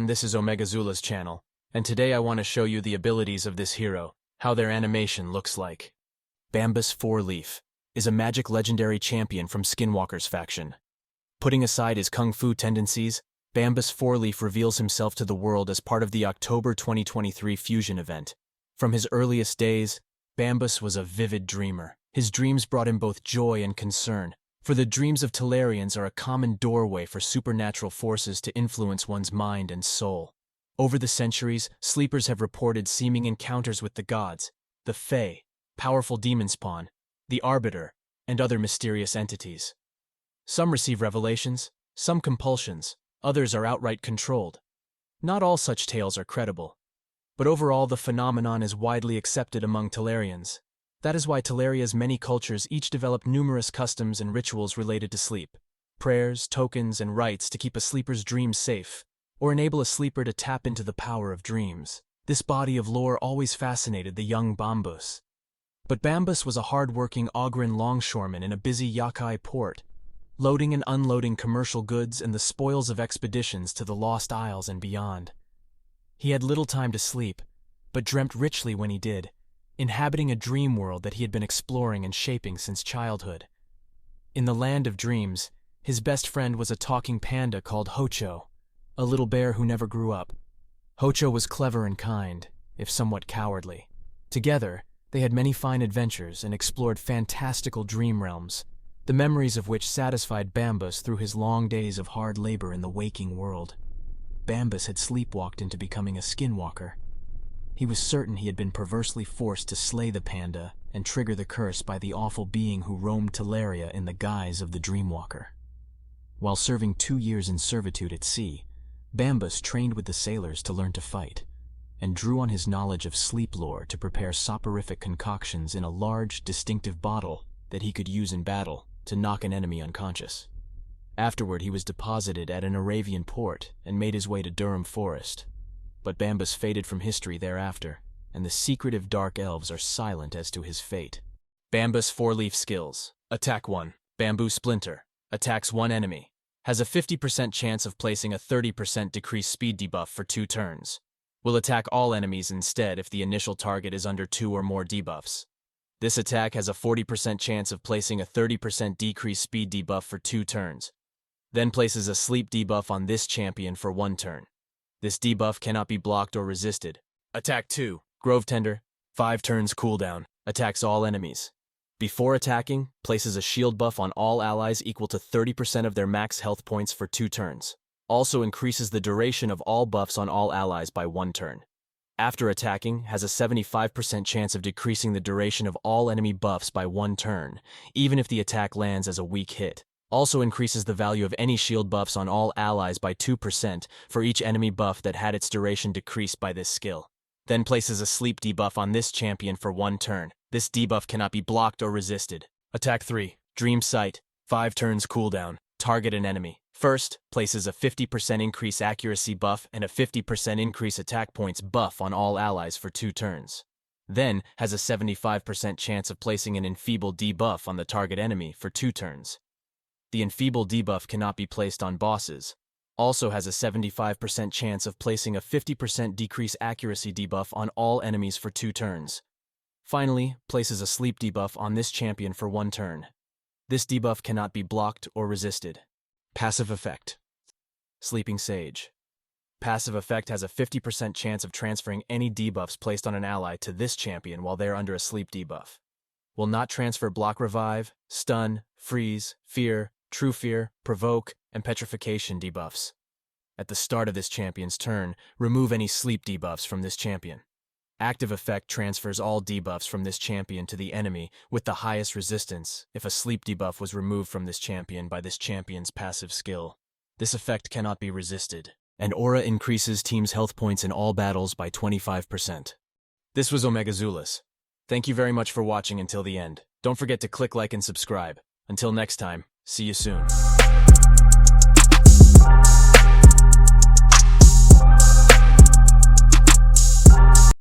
this is Omegazula's channel, and today I want to show you the abilities of this hero, how their animation looks like. Bambus 4-Leaf is a magic legendary champion from Skinwalker's faction. Putting aside his kung fu tendencies, Bambus 4-Leaf reveals himself to the world as part of the October 2023 Fusion event. From his earliest days, Bambus was a vivid dreamer. His dreams brought him both joy and concern, for the dreams of Talarians are a common doorway for supernatural forces to influence one's mind and soul. Over the centuries, sleepers have reported seeming encounters with the gods, the Fae, powerful demon spawn, the Arbiter, and other mysterious entities. Some receive revelations, some compulsions, others are outright controlled. Not all such tales are credible, but overall the phenomenon is widely accepted among Talarians. That is why Talaria's many cultures each develop numerous customs and rituals related to sleep, prayers, tokens, and rites to keep a sleeper's dreams safe, or enable a sleeper to tap into the power of dreams. This body of lore always fascinated the young Bambus. But Bambus was a hard-working Ogren longshoreman in a busy Yakai port, loading and unloading commercial goods and the spoils of expeditions to the Lost Isles and beyond. He had little time to sleep, but dreamt richly when he did, inhabiting a dream world that he had been exploring and shaping since childhood. In the land of dreams, his best friend was a talking panda called Hocho, a little bear who never grew up. Hocho was clever and kind, if somewhat cowardly. Together, they had many fine adventures and explored fantastical dream realms, the memories of which satisfied Bambus through his long days of hard labor in the waking world. Bambus had sleepwalked into becoming a skinwalker. He was certain he had been perversely forced to slay the panda and trigger the curse by the awful being who roamed Talaria in the guise of the Dreamwalker. While serving 2 years in servitude at sea, Bambus trained with the sailors to learn to fight, and drew on his knowledge of sleep lore to prepare soporific concoctions in a large, distinctive bottle that he could use in battle to knock an enemy unconscious. Afterward, he was deposited at an Aravian port and made his way to Durham Forest. But Bambus faded from history thereafter, and the secretive dark elves are silent as to his fate. Bambus 4-Leaf skills. Attack 1. Bamboo Splinter. Attacks one enemy. Has a 50% chance of placing a 30% decreased speed debuff for 2 turns. Will attack all enemies instead if the initial target is under 2 or more debuffs. This attack has a 40% chance of placing a 30% decreased speed debuff for 2 turns. Then places a sleep debuff on this champion for 1 turn. This debuff cannot be blocked or resisted. Attack 2. Grove Tender. 5 turns cooldown. Attacks all enemies. Before attacking, places a shield buff on all allies equal to 30% of their max health points for 2 turns. Also increases the duration of all buffs on all allies by 1 turn. After attacking, has a 75% chance of decreasing the duration of all enemy buffs by 1 turn, even if the attack lands as a weak hit. Also increases the value of any shield buffs on all allies by 2% for each enemy buff that had its duration decreased by this skill. Then places a sleep debuff on this champion for 1 turn. This debuff cannot be blocked or resisted. Attack 3. Dream Sight. 5 turns cooldown. Target an enemy. First, places a 50% increase accuracy buff and a 50% increase attack points buff on all allies for 2 turns. Then, has a 75% chance of placing an enfeebled debuff on the target enemy for 2 turns. The enfeebled debuff cannot be placed on bosses. Also has a 75% chance of placing a 50% decrease accuracy debuff on all enemies for 2 turns. Finally, places a sleep debuff on this champion for 1 turn. This debuff cannot be blocked or resisted. Passive effect. Sleeping Sage. Passive effect has a 50% chance of transferring any debuffs placed on an ally to this champion while they are under a sleep debuff. Will not transfer block revive, stun, freeze, fear, true fear, provoke, and petrification debuffs. At the start of this champion's turn, remove any sleep debuffs from this champion. Active effect transfers all debuffs from this champion to the enemy with the highest resistance if a sleep debuff was removed from this champion by this champion's passive skill. This effect cannot be resisted. An aura increases team's health points in all battles by 25%. This was Omegazula's. Thank you very much for watching until the end. Don't forget to click like and subscribe. Until next time, see you soon.